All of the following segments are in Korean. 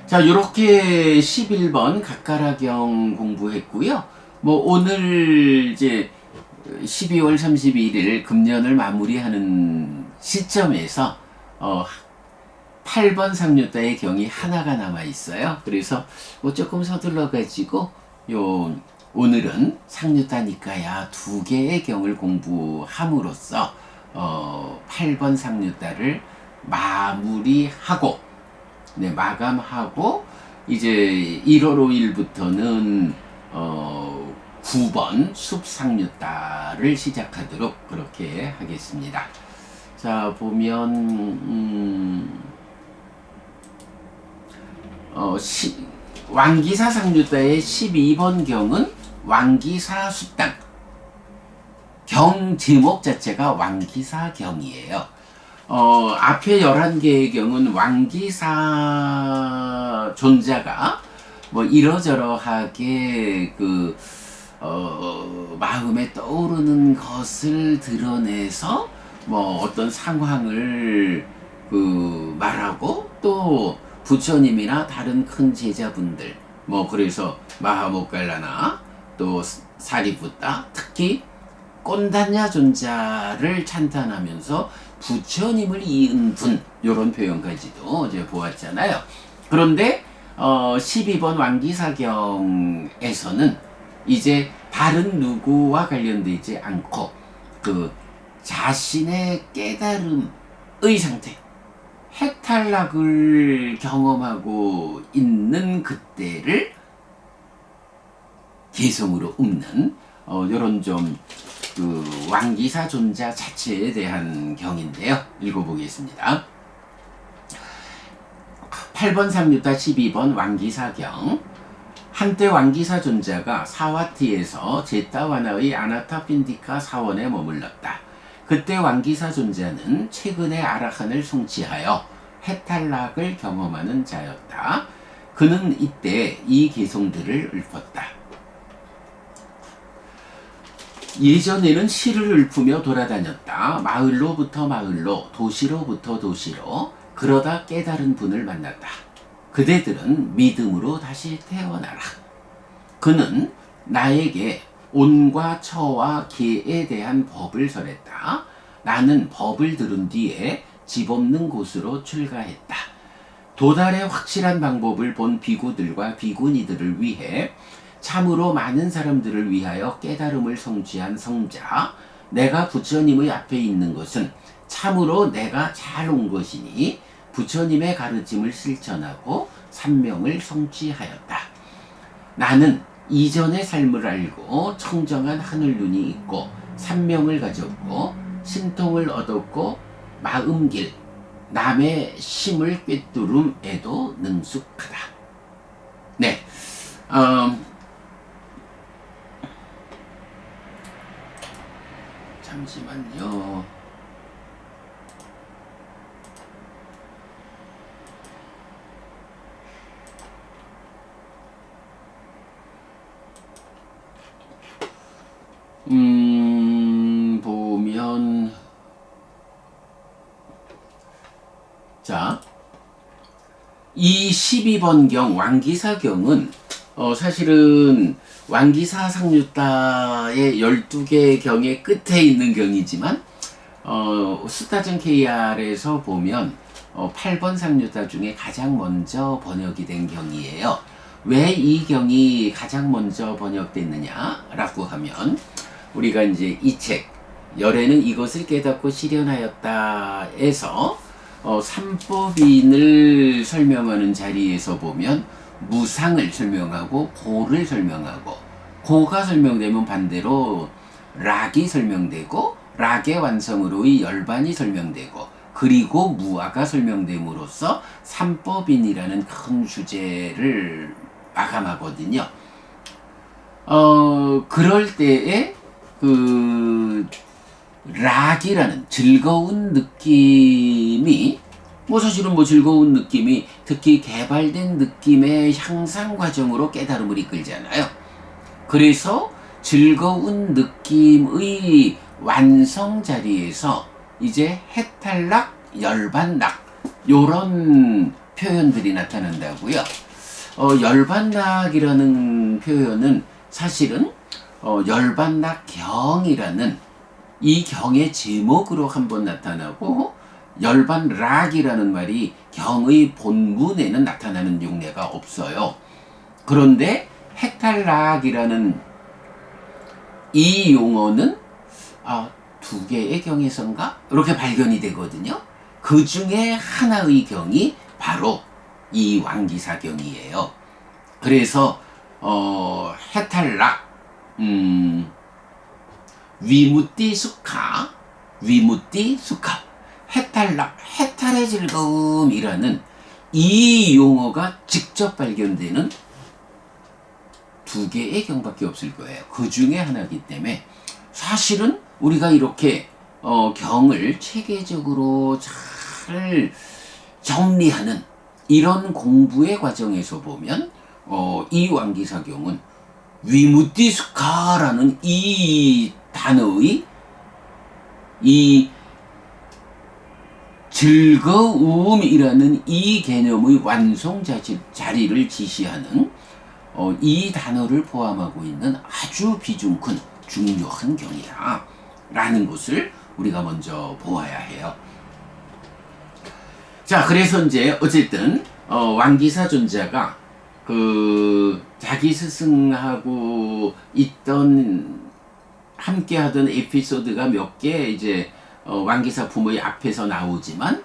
자, 요렇게 11번 각가라경 공부했고요. 뭐 오늘 이제 12월 31일 금년을 마무리하는 시점에서 8번 상류다의 경이 하나가 남아 있어요. 그래서 뭐 조금 서둘러 가지고 오늘은 상류다니까야 두 개의 경을 공부함으로써 8번 상류다를 마무리하고 마감하고 이제 1월 5일부터는 9번 숲상류다를 시작하도록 그렇게 하겠습니다. 자, 보면 왕기사 상류다의 12번 경은 왕기사 숲당, 경 제목 자체가 왕기사 경이에요. 앞에 11개의 경은 왕기사 존자가 뭐 이러저러하게 마음에 떠오르는 것을 드러내서 뭐 어떤 상황을 말하고 또 부처님이나 다른 큰 제자분들 뭐 그래서 마하모갈라나 또 사리부타 특히 꼰단냐 존자를 찬탄하면서 부처님을 이은 분 요런 표현까지도 이제 보았잖아요. 그런데 12번 왕기사경에서는 이제 다른 누구와 관련되지 않고 자신의 깨달음의 상태, 해탈락을 경험하고 있는 그때를 개성으로 읊는 요런 좀 왕기사 존자 자체에 대한 경인데요. 읽어보겠습니다. 8번 상류다 12번 왕기사경. 한때 왕기사 존자가 사와티에서 제타와나의 아나타핀디카 사원에 머물렀다. 그때 왕기사 존자는 최근에 아라한을 성취하여 해탈락을 경험하는 자였다. 그는 이때 이 개성들을 읊었다. 예전에는 시를 읊으며 돌아다녔다. 마을로부터 마을로, 도시로부터 도시로. 그러다 깨달은 분을 만났다. 그대들은 믿음으로 다시 태어나라. 그는 나에게 온과 처와 계에 대한 법을 설했다. 나는 법을 들은 뒤에 집 없는 곳으로 출가했다. 도달의 확실한 방법을 본 비구들과 비구니들을 위해 참으로 많은 사람들을 위하여 깨달음을 성취한 성자, 내가 부처님의 앞에 있는 것은 참으로 내가 잘 온 것이니 부처님의 가르침을 실천하고 산명을 성취하였다. 나는 이전의 삶을 알고 청정한 하늘 눈이 있고 산명을 가졌고 신통을 얻었고 마음길, 남의 심을 꿰뚫음에도 능숙하다. 네, 잠시만요. 보면 자, 이 12번 경 왕기사경은 사실은 왕기사 상류다의 12개의 경의 끝에 있는 경이지만 수타전 KR에서 보면 8번 상류다 중에 가장 먼저 번역이 된 경이에요. 왜 이 경이 가장 먼저 번역됐느냐라고 하면 우리가 이제 이 책 열애는 이것을 깨닫고 실현하였다에서 삼법인을 설명하는 자리에서 보면 무상을 설명하고 고를 설명하고 고가 설명되면 반대로 락이 설명되고 락의 완성으로의 열반이 설명되고 그리고 무아가 설명됨으로써 삼법인이라는 큰 주제를 마감하거든요. 그럴 때에 락이라는 즐거운 느낌이 사실은 즐거운 느낌이 특히 개발된 느낌의 향상 과정으로 깨달음을 이끌잖아요. 그래서 즐거운 느낌의 완성 자리에서 이제 해탈락, 열반락 요런 표현들이 나타난다고요. 열반락이라는 표현은 사실은 열반락경이라는 이 경의 제목으로 한번 나타나고, 열반락이라는 말이 경의 본문에는 나타나는 용례가 없어요. 그런데 해탈락이라는 이 용어는 두 개의 경에선가 이렇게 발견이 되거든요. 그 중에 하나의 경이 바로 이 왕기사경이에요. 그래서 해탈락, 위무띠 수카, 해탈락, 해탈의 즐거움이라는 이 용어가 직접 발견되는 두 개의 경밖에 없을 거예요. 그 중에 하나이기 때문에 사실은 우리가 이렇게 경을 체계적으로 잘 정리하는 이런 공부의 과정에서 보면 이 왕기사경은 위무띠스카라는 이 단어의 이 즐거움이라는 이 개념의 완성 자리를 지시하는 이 단어를 포함하고 있는 아주 비중 큰 중요한 경이다 라는 것을 우리가 먼저 보아야 해요. 자, 그래서 이제 어쨌든 왕기사 존자가 그 자기 스승하고 있던 함께 하던 에피소드가 몇 개 이제 왕기사 부모의 앞에서 나오지만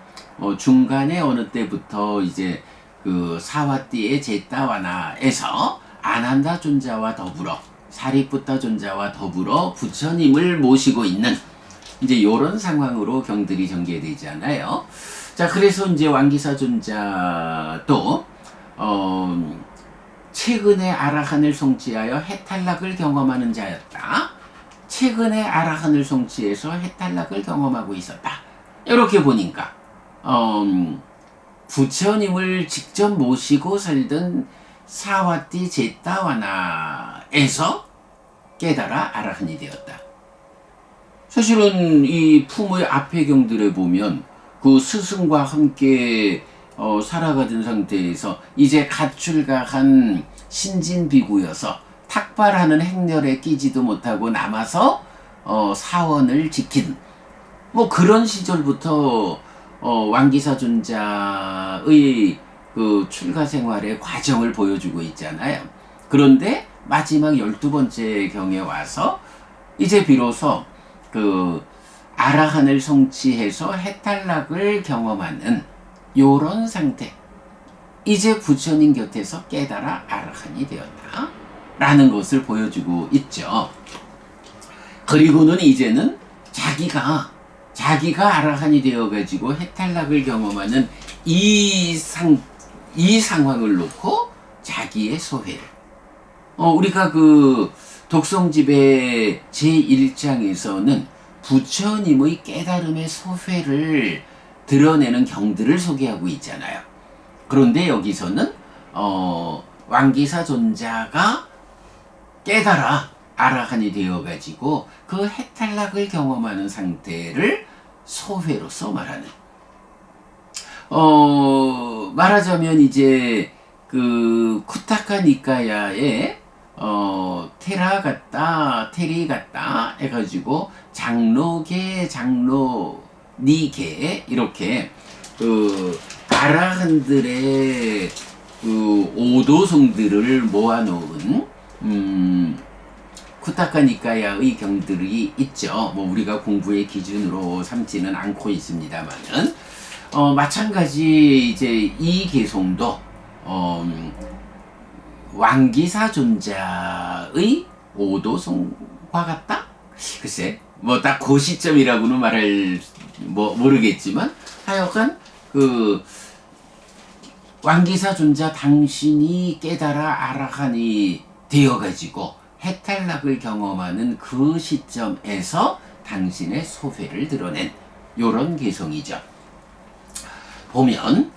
중간에 어느 때부터 이제 그 사와띠의 제따와나에서 아난다 존자와 더불어 사리푸타 존자와 더불어 부처님을 모시고 있는 이제 이런 상황으로 경들이 전개되잖아요. 자, 그래서 이제 왕기사 존자도 최근에 아라한을 성취하여 해탈락을 경험하는 자였다. 최근에 아라한을 성취해서 해탈락을 경험하고 있었다. 이렇게 보니까 부처님을 직접 모시고 살던 사와띠 제따와나에서 깨달아 아라한이 되었다. 사실은 이 품의 앞의 경들에 보면 그 스승과 함께 살아가던 상태에서 이제 갓 출가한 신진비구여서 탁발하는 행렬에 끼지도 못하고 남아서 사원을 지킨 뭐 그런 시절부터 왕기사 존자의 그 출가 생활의 과정을 보여주고 있잖아요. 그런데 마지막 12번째 경에 와서 이제 비로소 그 아라한을 성취해서 해탈락을 경험하는 요런 상태, 이제 부처님 곁에서 깨달아 아라한이 되었다 라는 것을 보여주고 있죠. 그리고는 이제는 자기가 아라한이 되어가지고 해탈락을 경험하는 이 상황을 놓고 자기의 소회를 우리가 그 독성집의 제1장에서는 부처님의 깨달음의 소회를 드러내는 경들을 소개하고 있잖아요. 그런데 여기서는 왕기사 존자가 깨달아 아라한이 되어가지고 그 해탈락을 경험하는 상태를 소회로서 말하는, 말하자면 이제 그 쿠타카 니카야의 테리 같다 해가지고 장로계, 장로니계 이렇게 그 아라한들의 그 오도성들을 모아놓은 쿠타카 니카야의 경들이 있죠. 뭐 우리가 공부의 기준으로 삼지는 않고 있습니다만은 마찬가지 이제 이 개송도 왕기사 존자의 오도성과 같다? 글쎄, 뭐 딱 그 시점이라고는 말할 모르겠지만 하여간 그 왕기사 존자 당신이 깨달아 아라한이 되어가지고 해탈락을 경험하는 그 시점에서 당신의 소회를 드러낸 요런 개성이죠. 보면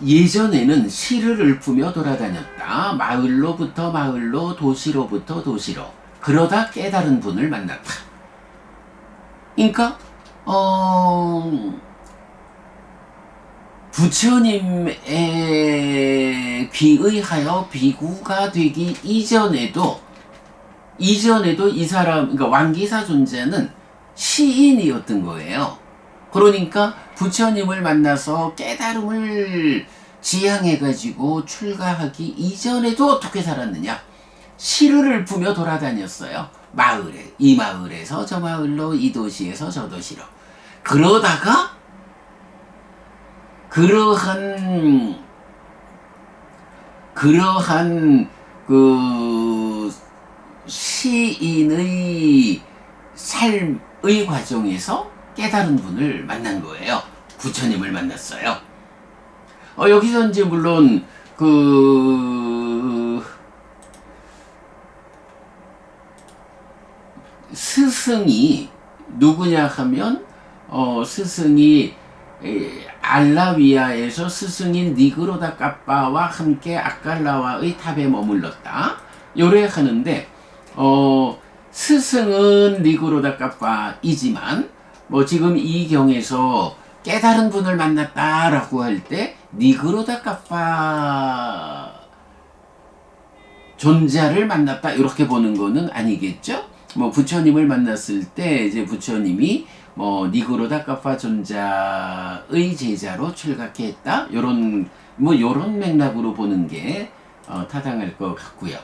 예전에는 시를 읊으며 돌아다녔다. 마을로부터 마을로, 도시로부터 도시로. 그러다 깨달은 분을 만났다. 그러니까 부처님에 귀의하여 비구가 되기 이전에도 이 사람, 그러니까 왕기사 존재는 시인이었던 거예요. 그러니까 부처님을 만나서 깨달음을 지향해가지고 출가하기 이전에도 어떻게 살았느냐? 시를 읊으며 돌아다녔어요. 마을에, 이 마을에서 저 마을로, 이 도시에서 저 도시로. 그러다가 그러한 그 시인의 삶의 과정에서 깨달은 분을 만난 거예요. 부처님을 만났어요. 여기서 이제 물론 그 스승이 누구냐 하면 스승이 알라위아에서 스승인 니그로다 까빠와 함께 아칼라와의 탑에 머물렀다. 요래 하는데 스승은 니그로다 까빠이지만 뭐 지금 이 경에서 깨달은 분을 만났다라고 할 때 니그로다 까빠 존재를 만났다 이렇게 보는 거는 아니겠죠? 뭐 부처님을 만났을 때 이제 부처님이 뭐 니그로다 까빠 존자의 제자로 출가했다 요런 맥락으로 보는 게 타당할 것 같고요.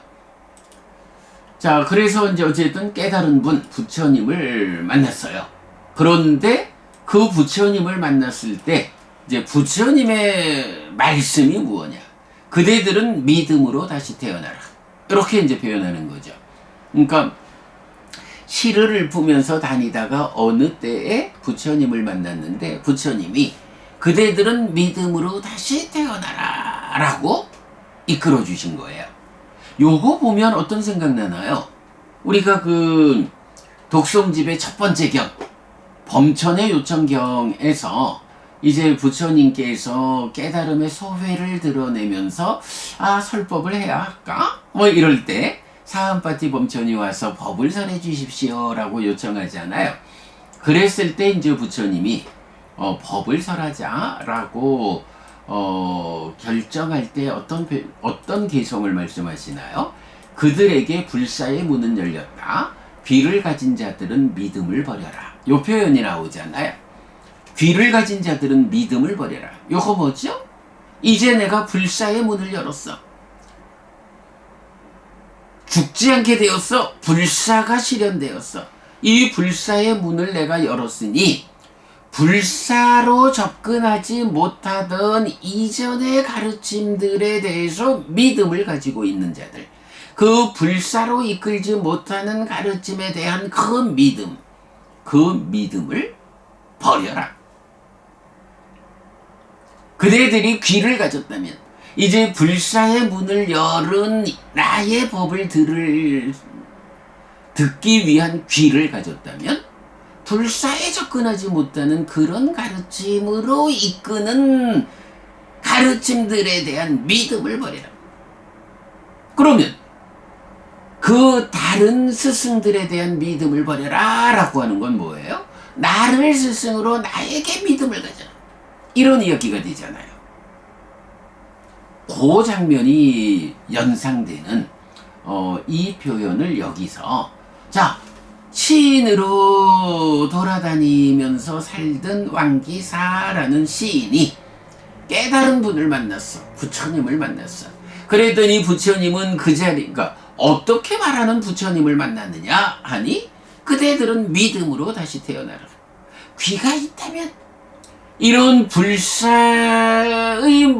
자, 그래서 이제 어쨌든 깨달은 분 부처님을 만났어요. 그런데 그 부처님을 만났을 때 이제 부처님의 말씀이 무엇이냐? 그대들은 믿음으로 다시 태어나라. 이렇게 이제 표현하는 거죠. 그러니까 시를 읊으면서 다니다가 어느 때에 부처님을 만났는데 부처님이 그대들은 믿음으로 다시 태어나라 라고 이끌어 주신 거예요. 요거 보면 어떤 생각 나나요? 우리가 그 독송집의 첫 번째 경 범천의 요청경에서 이제 부처님께서 깨달음의 소회를 드러내면서 설법을 해야 할까? 뭐 이럴 때 사한파티 범천이 와서 법을 설해 주십시오 라고 요청하잖아요. 그랬을 때 이제 부처님이 법을 설하자 라고 결정할 때 어떤 개성을 말씀하시나요? 그들에게 불사의 문은 열렸다. 귀를 가진 자들은 믿음을 버려라. 요 표현이 나오잖아요. 귀를 가진 자들은 믿음을 버려라. 요거 뭐죠? 이제 내가 불사의 문을 열었어. 죽지 않게 되었어. 불사가 실현되었어. 이 불사의 문을 내가 열었으니 불사로 접근하지 못하던 이전의 가르침들에 대해서 믿음을 가지고 있는 자들, 그 불사로 이끌지 못하는 가르침에 대한 그 믿음을 버려라. 그대들이 귀를 가졌다면, 이제 불사의 문을 열은 나의 법을 듣기 위한 귀를 가졌다면 불사에 접근하지 못하는 그런 가르침으로 이끄는 가르침들에 대한 믿음을 버리라. 그러면 그 다른 스승들에 대한 믿음을 버려라 라고 하는 건 뭐예요? 나를 스승으로 나에게 믿음을 가져라. 이런 이야기가 되잖아요. 그 장면이 연상되는 이 표현을 여기서 시인으로 돌아다니면서 살던 왕기사라는 시인이 깨달은 분을 만났어. 부처님을 만났어. 그랬더니 부처님은 그 자리, 그러니까 어떻게 말하는 부처님을 만났느냐 하니 그대들은 믿음으로 다시 태어나라. 귀가 있다면 이런 불사의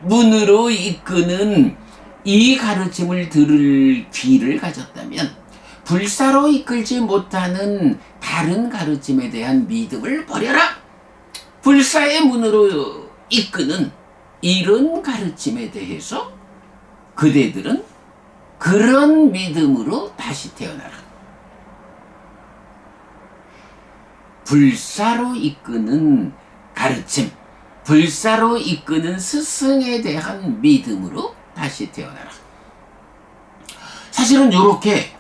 문으로 이끄는 이 가르침을 들을 귀를 가졌다면 불사로 이끌지 못하는 다른 가르침에 대한 믿음을 버려라. 불사의 문으로 이끄는 이런 가르침에 대해서 그대들은 그런 믿음으로 다시 태어나라. 불사로 이끄는 가르침, 불사로 이끄는 스승에 대한 믿음으로 다시 태어나라. 사실은 요렇게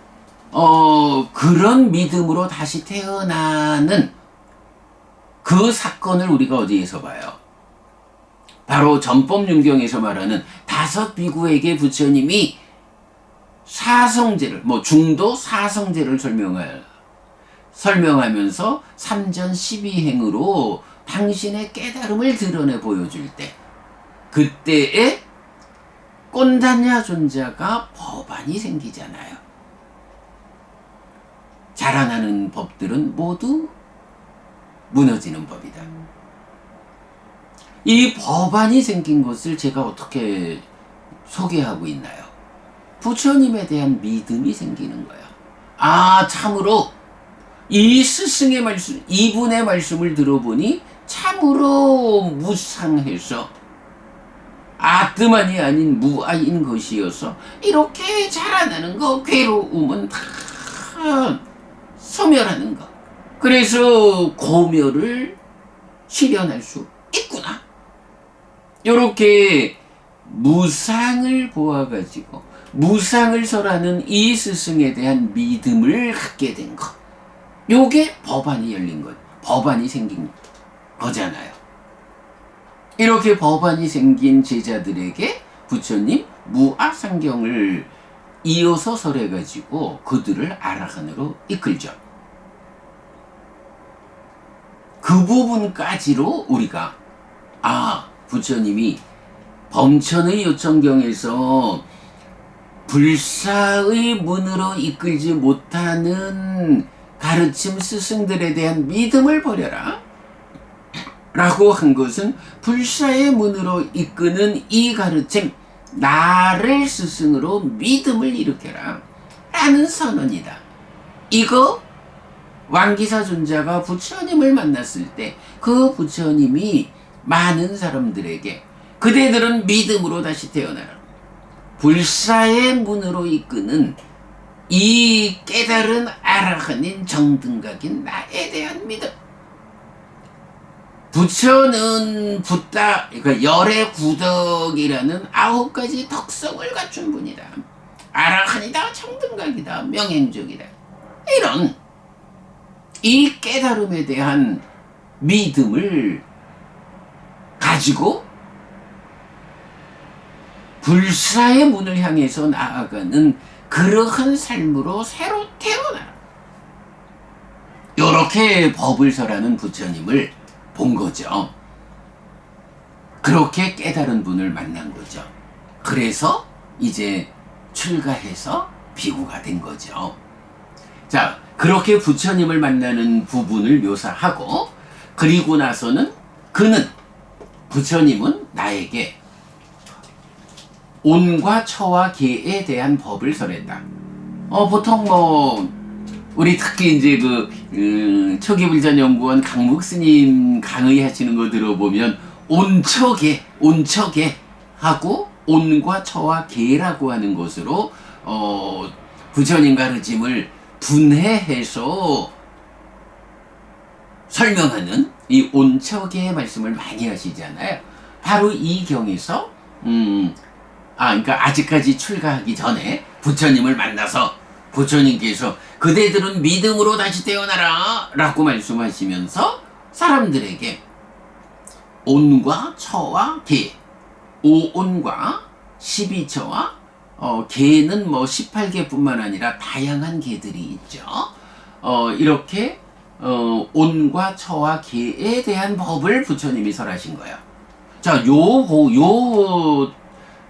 그런 믿음으로 다시 태어나는 그 사건을 우리가 어디에서 봐요? 바로 전법윤경에서 말하는 다섯 비구에게 부처님이 사성제를, 중도 사성제를 설명하면서 삼전 12행으로 당신의 깨달음을 드러내 보여줄 때, 그때에 꼰단냐 존자가 법안이 생기잖아요. 자라나는 법들은 모두 무너지는 법이다. 이 법안이 생긴 것을 제가 어떻게 소개하고 있나요? 부처님에 대한 믿음이 생기는 거예요. 아, 참으로 이 스승의 말씀, 이분의 말씀을 들어보니 참으로 무상해서 아뜨만이 아닌 무아인 것이어서 이렇게 자라나는 거, 괴로움은 다 소멸하는 거. 그래서 고멸을 실현할 수 있구나. 이렇게 무상을 보아가지고 무상을 설하는 이 스승에 대한 믿음을 갖게 된 것. 요게 법안이 열린 것, 법안이 생긴 거잖아요. 이렇게 법안이 생긴 제자들에게 부처님 무아상경을 이어서 설해가지고 그들을 아라한으로 이끌죠. 그 부분까지로 우리가 부처님이 범천의 요청경에서 불사의 문으로 이끌지 못하는 가르침 스승들에 대한 믿음을 버려라 라고 한 것은 불사의 문으로 이끄는 이 가르침, 나를 스승으로 믿음을 일으켜라 라는 선언이다. 이거 왕기사 존자가 부처님을 만났을 때 그 부처님이 많은 사람들에게 그대들은 믿음으로 다시 태어나라, 불사의 문으로 이끄는 이 깨달은 아라한인 정등각인 나에 대한 믿음. 부처는 붓다, 그러니까 열의 구덕이라는 9가지 덕성을 갖춘 분이다. 아라한이다, 정등각이다, 명행족이다. 이런 이 깨달음에 대한 믿음을 가지고 불사의 문을 향해서 나아가는 그러한 삶으로 새로 태어나라. 이렇게 법을 설하는 부처님을 본 거죠. 그렇게 깨달은 분을 만난 거죠. 그래서 이제 출가해서 비구가 된 거죠. 자, 그렇게 부처님을 만나는 부분을 묘사하고, 그리고 나서는 부처님은 나에게 온과 처와 계에 대한 법을 설했다. 보통 우리 특히 이제 초기불전연구원 강목 스님 강의하시는 거 들어보면 온처계 하고 온과 처와 계라고 하는 것으로 부처님 가르침을 분해해서 설명하는 이 온처계의 말씀을 많이 하시잖아요. 바로 이 경에서 그러니까 아직까지 출가하기 전에 부처님을 만나서 부처님께서 그대들은 믿음으로 다시 태어나라 라고 말씀하시면서 사람들에게 온과 처와 계, 5온과 12처와 계는 18개뿐만 아니라 다양한 계들이 있죠. 이렇게 온과 처와 계에 대한 법을 부처님이 설하신 거예요. 자, 요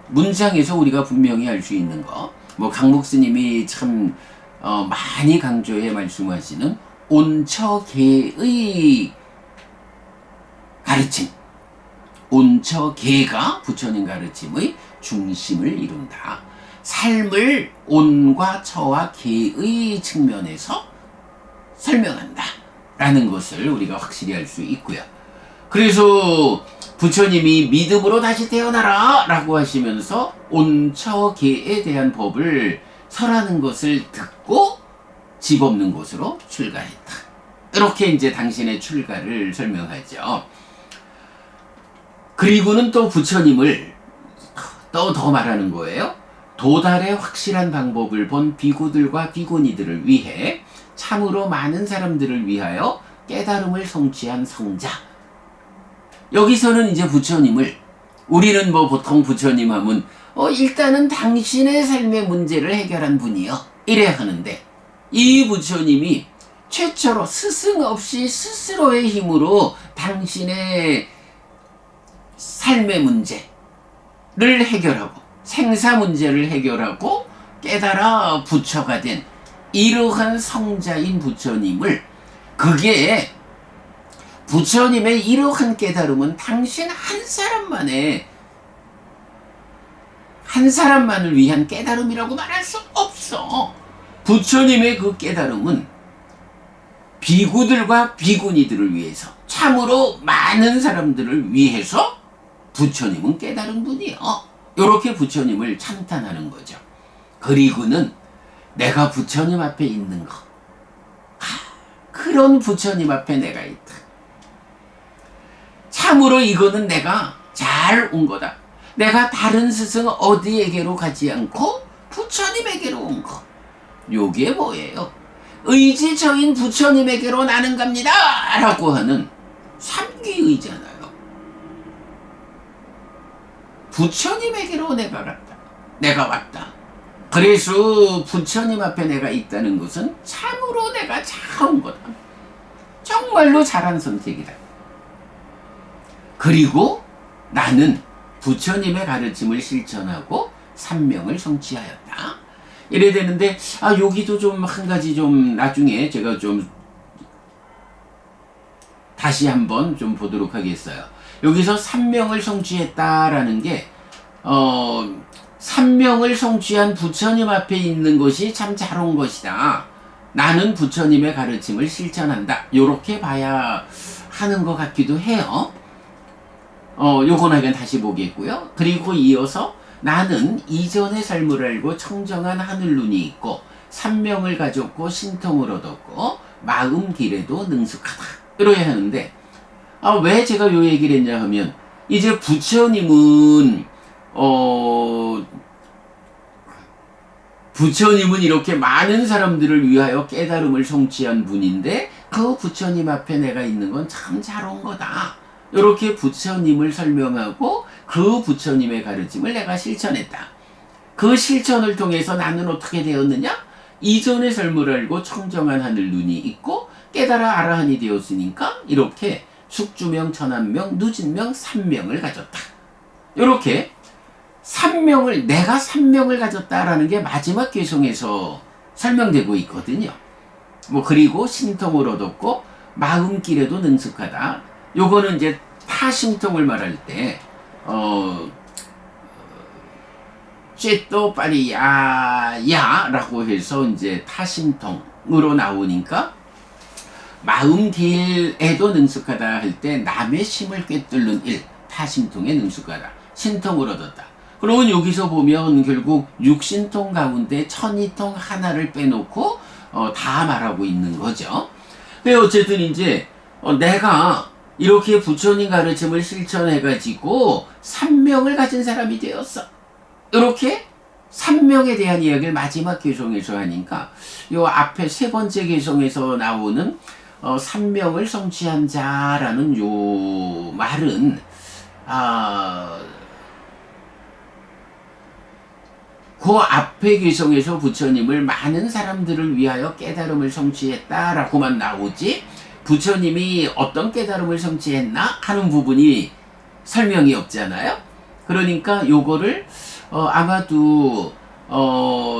문장에서 우리가 분명히 알 수 있는 거, 강목 스님이 참 많이 강조해 말씀하시는 온처계의 가르침, 온처계가 부처님 가르침의 중심을 이룬다. 삶을 온과 처와 계의 측면에서 설명한다 라는 것을 우리가 확실히 알 수 있고요. 그래서 부처님이 믿음으로 다시 태어나라 라고 하시면서 온처계에 대한 법을 설하는 것을 듣고 집 없는 곳으로 출가했다. 이렇게 이제 당신의 출가를 설명하죠. 그리고는 또 부처님을 또 더 말하는 거예요. 도달의 확실한 방법을 본 비구들과 비구니들을 위해 참으로 많은 사람들을 위하여 깨달음을 성취한 성자. 여기서는 이제 부처님을 우리는 뭐 보통 부처님 하면 일단은 당신의 삶의 문제를 해결한 분이요 이래야 하는데, 이 부처님이 최초로 스승 없이 스스로의 힘으로 당신의 삶의 문제를 해결하고 생사 문제를 해결하고 깨달아 부처가 된 이러한 성자인 부처님을, 그게 부처님의 이러한 깨달음은 당신 한 사람만을 위한 깨달음이라고 말할 수 없어. 부처님의 그 깨달음은 비구들과 비구니들을 위해서, 참으로 많은 사람들을 위해서 부처님은 깨달은 분이요. 이렇게 부처님을 찬탄하는 거죠. 그리고는 내가 부처님 앞에 있는 거, 그런 부처님 앞에 내가 있다. 참으로 이거는 내가 잘 온 거다. 내가 다른 스승 어디에게로 가지 않고 부처님에게로 온 거. 요게 뭐예요? 의지저인 부처님에게로 나는 갑니다 라고 하는 삼귀의잖아요. 부처님에게로 내가 갔다. 내가 왔다. 그래서 부처님 앞에 내가 있다는 것은 참으로 내가 잘 온 거다. 정말로 잘한 선택이다. 그리고 나는 부처님의 가르침을 실천하고 삼명을 성취하였다. 이래 되는데, 여기도 좀 한 가지 좀 나중에 제가 좀 다시 한번 좀 보도록 하겠어요. 여기서 삼명을 성취했다라는 게, 삼명을 성취한 부처님 앞에 있는 것이 참 잘 온 것이다. 나는 부처님의 가르침을 실천한다. 요렇게 봐야 하는 것 같기도 해요. 요거는 다시 보겠고요. 그리고 이어서 나는 이전의 삶을 알고 청정한 하늘눈이 있고 삼명을 가졌고 신통을 얻었고 마음 길에도 능숙하다. 이래야 하는데, 왜 제가 요 얘기를 했냐 하면, 이제 부처님은 이렇게 많은 사람들을 위하여 깨달음을 성취한 분인데, 그 부처님 앞에 내가 있는 건 참 잘 온 거다. 이렇게 부처님을 설명하고 그 부처님의 가르침을 내가 실천했다. 그 실천을 통해서 나는 어떻게 되었느냐? 이전의 삶을 알고 청정한 하늘 눈이 있고 깨달아 아라한이 되었으니까 이렇게 숙주명, 천한명, 누진명, 삼명을 가졌다. 이렇게 내가 삼명을 가졌다라는 게 마지막 개성에서 설명되고 있거든요. 그리고 신통을 얻었고 마음길에도 능숙하다. 요거는 이제 타심통을 말할 때, 쨘또 빨리 야라고 해서 이제 타심통으로 나오니까, 마음길에도 능숙하다 할 때 남의 심을 꿰뚫는 일, 타심통에 능숙하다. 신통을 얻었다. 그러면 여기서 보면 결국 육신통 가운데 천이통 하나를 빼놓고 다 말하고 있는 거죠. 근데 어쨌든 이제 내가 이렇게 부처님 가르침을 실천해가지고 삼명을 가진 사람이 되었어. 이렇게 삼명에 대한 이야기를 마지막 개성에서 하니까, 요 앞에 세 번째 개성에서 나오는 삼명을 성취한 자라는 요 말은, 그 앞에 개성에서 부처님을 많은 사람들을 위하여 깨달음을 성취했다라고만 나오지, 부처님이 어떤 깨달음을 성취했나 하는 부분이 설명이 없잖아요. 그러니까 요거를 아마도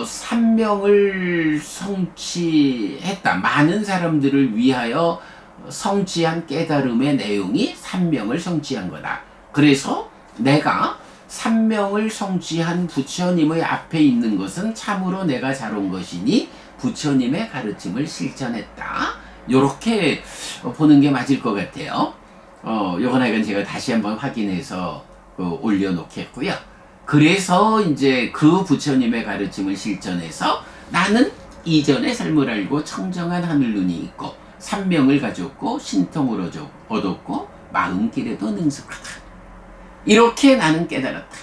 삼명을 성취했다, 많은 사람들을 위하여 성취한 깨달음의 내용이 삼명을 성취한 거다. 그래서 내가 삼명을 성취한 부처님의 앞에 있는 것은 참으로 내가 잘 온 것이니 부처님의 가르침을 실천했다. 요렇게 보는 게 맞을 것 같아요. 요건 제가 다시 한번 확인해서 올려놓겠고요. 그래서 이제 그 부처님의 가르침을 실천해서 나는 이전의 삶을 알고 청정한 하늘눈이 있고 삼명을 가졌고 신통을 얻었고 마음길에도 능숙하다. 이렇게 나는 깨달았다.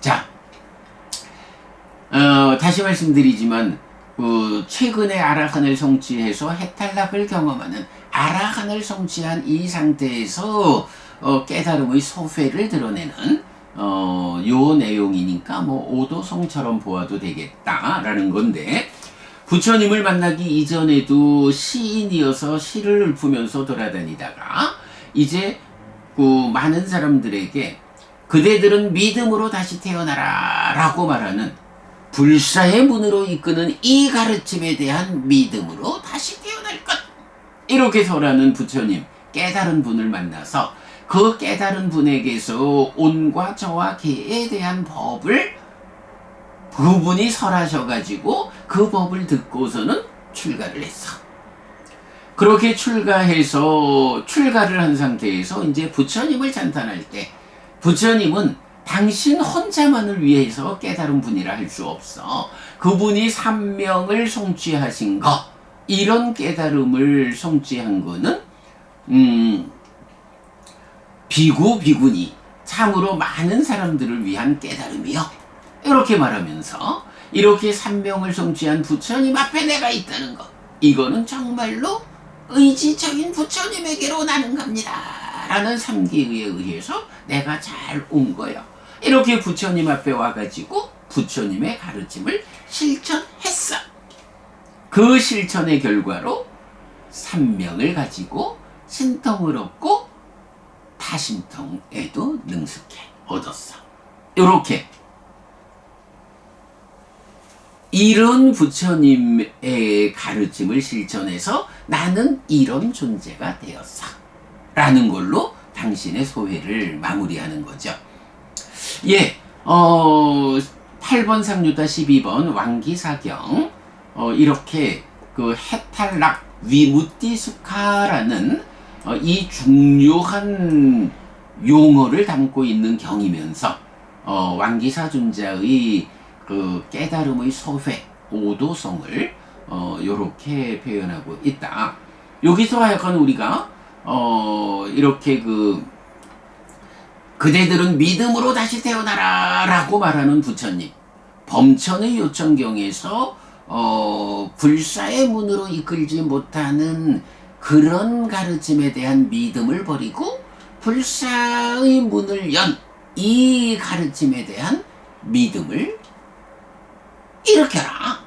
자, 다시 말씀드리지만 최근에 아라한을 성취해서 해탈락을 경험하는, 아라한을 성취한 이 상태에서 깨달음의 소회를 드러내는 요 내용이니까 뭐 오도송처럼 보아도 되겠다라는 건데, 부처님을 만나기 이전에도 시인이어서 시를 읊으면서 돌아다니다가 이제 그 많은 사람들에게 그대들은 믿음으로 다시 태어나라 라고 말하는 불사의 문으로 이끄는 이 가르침에 대한 믿음으로 다시 태어날 것, 이렇게 설하는 부처님, 깨달은 분을 만나서 그 깨달은 분에게서 온과 저와 개에 대한 법을 그분이 설하셔가지고 그 법을 듣고서는 출가를 했어. 그렇게 출가를 한 상태에서 이제 부처님을 찬탄할 때, 부처님은 당신 혼자만을 위해서 깨달은 분이라 할 수 없어. 그분이 삼명을 성취하신 거, 이런 깨달음을 성취한 거는 비구 비구니 참으로 많은 사람들을 위한 깨달음이요, 이렇게 말하면서 이렇게 삼명을 성취한 부처님 앞에 내가 있다는 것, 이거는 정말로 의지적인 부처님에게로 나는 갑니다 라는 삼기에 의해서 내가 잘 온 거예요. 이렇게 부처님 앞에 와가지고 부처님의 가르침을 실천했어. 그 실천의 결과로 삼명을 가지고 신통을 얻고 타심통에도 능숙해 얻었어. 이렇게 이런 부처님의 가르침을 실천해서 나는 이런 존재가 되었어 라는 걸로 당신의 소회를 마무리하는 거죠. 예, 8번 상류다 12번 왕기사경, 이렇게 그 해탈락 위무띠수카라는 이 중요한 용어를 담고 있는 경이면서 왕기사존자의 그 깨달음의 소회, 오도성을 요렇게 표현하고 있다. 여기서 하여간 우리가 이렇게 그대들은 믿음으로 다시 태어나라 라고 말하는 부처님, 범천의 요청경에서 불사의 문으로 이끌지 못하는 그런 가르침에 대한 믿음을 버리고 불사의 문을 연 이 가르침에 대한 믿음을 일으켜라.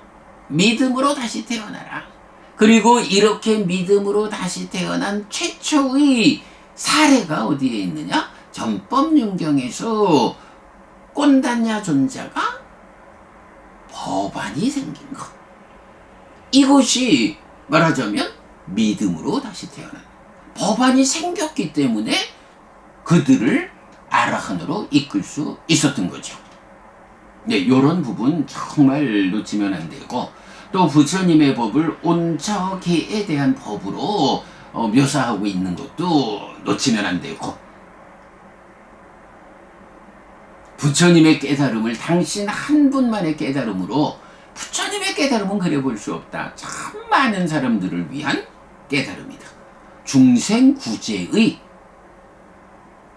믿음으로 다시 태어나라. 그리고 이렇게 믿음으로 다시 태어난 최초의 사례가 어디에 있느냐? 전법륜경에서 꼰단냐 존자가 법안이 생긴 것. 이것이 말하자면 믿음으로 다시 태어난 법안이 생겼기 때문에 그들을 아라한으로 이끌 수 있었던 거죠. 네, 요런 부분 정말 놓치면 안 되고, 또 부처님의 법을 온처계에 대한 법으로 묘사하고 있는 것도 놓치면 안 되고, 부처님의 깨달음을 당신 한 분만의 깨달음으로, 부처님의 깨달음은 그래 볼 수 없다. 참 많은 사람들을 위한 깨달음이다. 중생구제의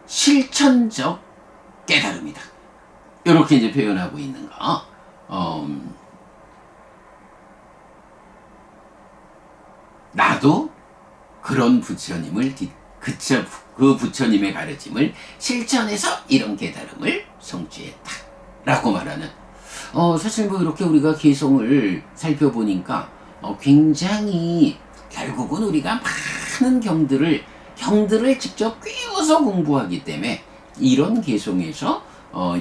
실천적 깨달음이다. 이렇게 이제 표현하고 있는 거. 나도 그런 부처님을 그 부처님의 가르침을 실천해서 이런 깨달음을 성취했다 라고 말하는, 사실 뭐 이렇게 우리가 개성을 살펴보니까 굉장히 결국은 우리가 많은 경들을 직접 꿰어서 공부하기 때문에 이런 개성에서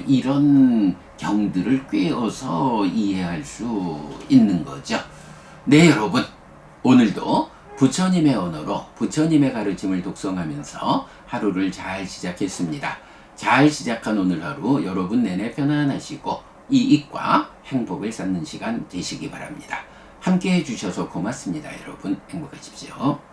이런 경들을 꿰어서 이해할 수 있는 거죠. 네, 여러분, 오늘도 부처님의 언어로 부처님의 가르침을 독송하면서 하루를 잘 시작했습니다. 잘 시작한 오늘 하루 여러분 내내 편안하시고 이익과 행복을 쌓는 시간 되시기 바랍니다. 함께 해주셔서 고맙습니다. 여러분 행복하십시오.